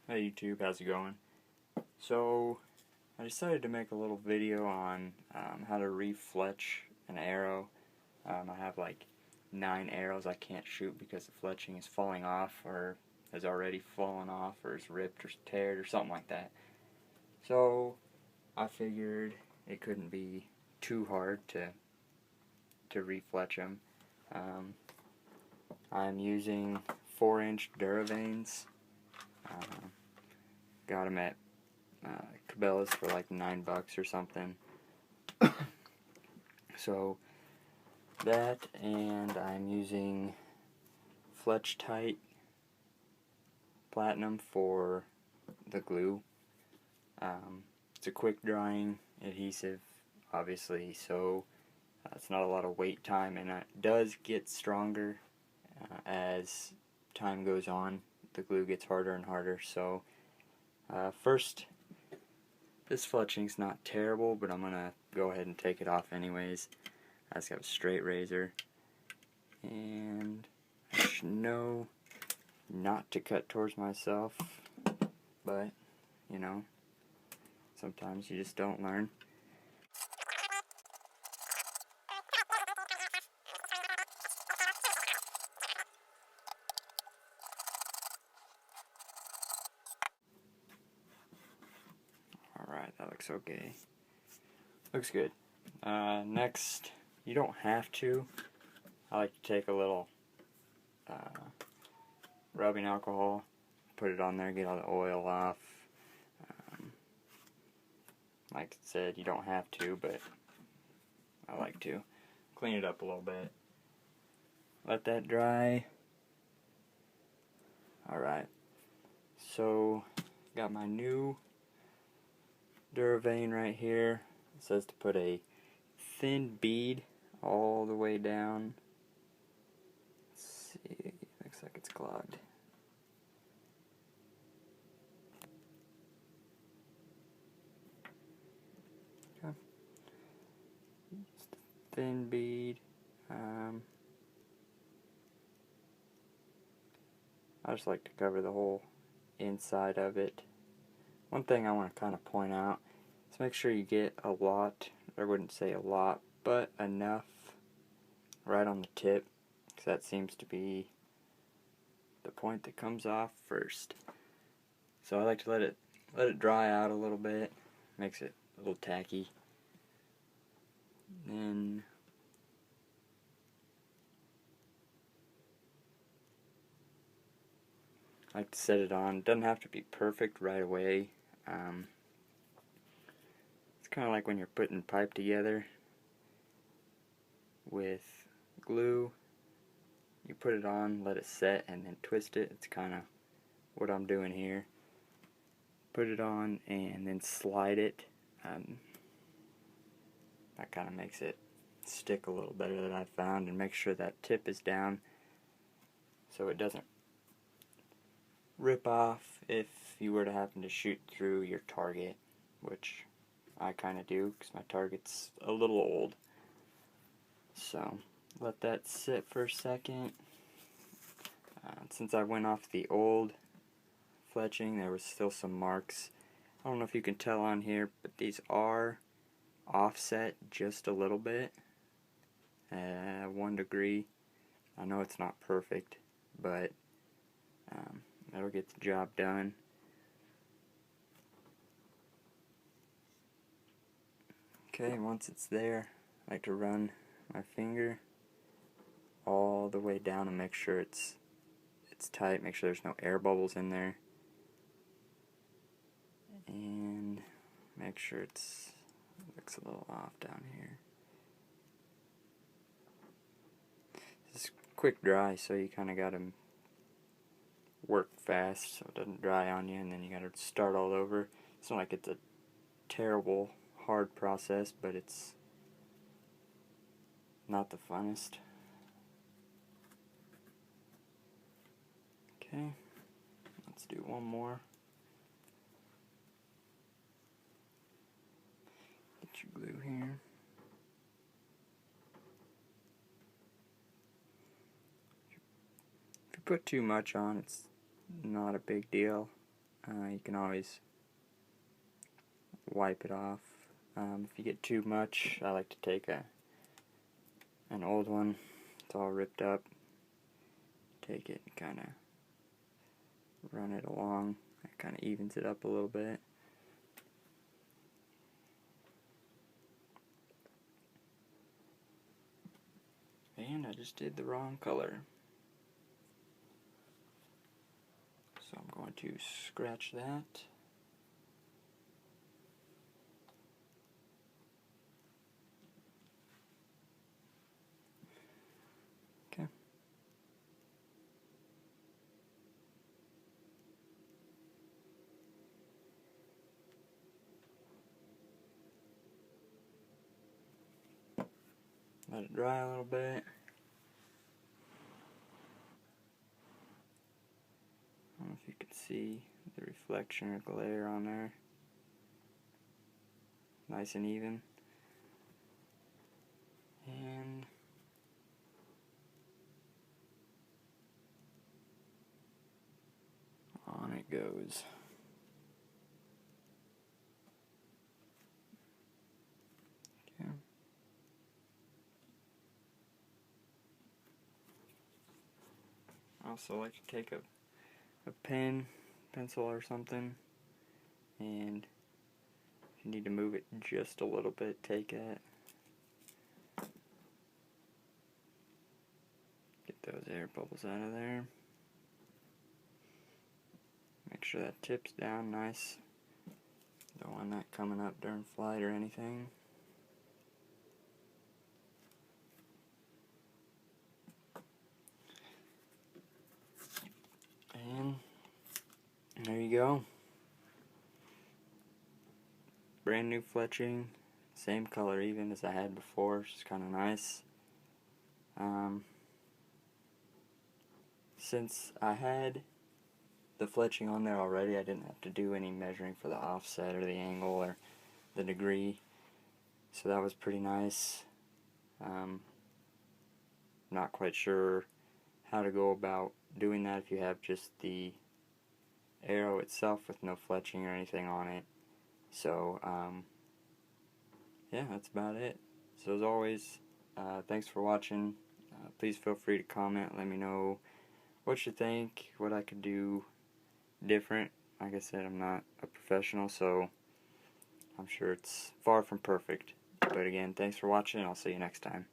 Hey YouTube, how's it going? So, I decided to make a little video on how to refletch an arrow. I have like 9 arrows I can't shoot because the fletching is falling off or has already fallen off or is ripped or teared or something like that. So, I figured it couldn't be too hard to refletch them. I'm using 4-inch Duravanes. Got them at Cabela's for like $9 or something. So that, and I'm using Fletch Tight Platinum for the glue. It's a quick drying adhesive, obviously, so it's not a lot of wait time, and it does get stronger as time goes on. The glue gets harder and harder. So first, this fletching's not terrible, but I'm gonna go ahead and take it off anyways. I just got a straight razor, and I should know not to cut towards myself, but you know, sometimes you just don't learn. Alright, that looks okay. Looks good. Next, you don't have to. I like to take a little rubbing alcohol, put it on there, get all the oil off. Like I said, you don't have to, but I like to. Clean it up a little bit. Let that dry. Alright, so got my new Duravane right here. It says to put a thin bead all the way down. Let's see, looks like it's clogged. Okay. Just a thin bead. I just like to cover the whole inside of it. One thing I want to kind of point out is make sure you get a lot, I wouldn't say a lot, but enough right on the tip, because that seems to be the point that comes off first. So I like to let it dry out a little bit, makes it a little tacky. Then I like to set it on. It doesn't have to be perfect right away. It's kind of like when you're putting pipe together with glue. You put it on, let it set, and then twist it. It's kind of what I'm doing here. Put it on and then slide it. That kind of makes it stick a little better that I've found, and make sure that tip is down so it doesn't rip off if you were to happen to shoot through your target, which I kind of do because my target's a little old. So let that sit for a second. Since I went off the old fletching, there was still some marks. I don't know if you can tell on here, but these are offset just a little bit, 1 degree. I know it's not perfect, but that'll get the job done. Okay, once it's there, I like to run my finger all the way down and make sure it's tight, make sure there's no air bubbles in there, and make sure it looks a little off down here. This is quick dry, so you kind of got to work fast so it doesn't dry on you, and then you got to start all over. It's not like it's a terrible hard process, but it's not the funnest. Okay, let's do one more. Get your glue here. If you put too much on, it's not a big deal. You can always wipe it off. If you get too much, I like to take an old one. It's all ripped up. Take it and kind of run it along. It kind of evens it up a little bit. And I just did the wrong color. So I'm going to scratch that. Okay. Let it dry a little bit. I don't know if you can see the reflection or glare on there. Nice and even. And on it goes. Okay. I also like to take a pen, pencil or something, and if you need to move it just a little bit, take it. Get those air bubbles out of there. Make sure that tip's down nice. Don't want that coming up during flight or anything. And there you go. Brand new fletching. Same color even as I had before, which is kind of nice. Since I had the fletching on there already, I didn't have to do any measuring for the offset or the angle or the degree, so that was pretty nice. Not quite sure how to go about doing that if you have just the arrow itself with no fletching or anything on it. So yeah, that's about it. So as always, thanks for watching. Please feel free to comment, let me know what you think, what I could do different. Like I said, I'm not a professional, so I'm sure it's far from perfect. But again, thanks for watching, and I'll see you next time.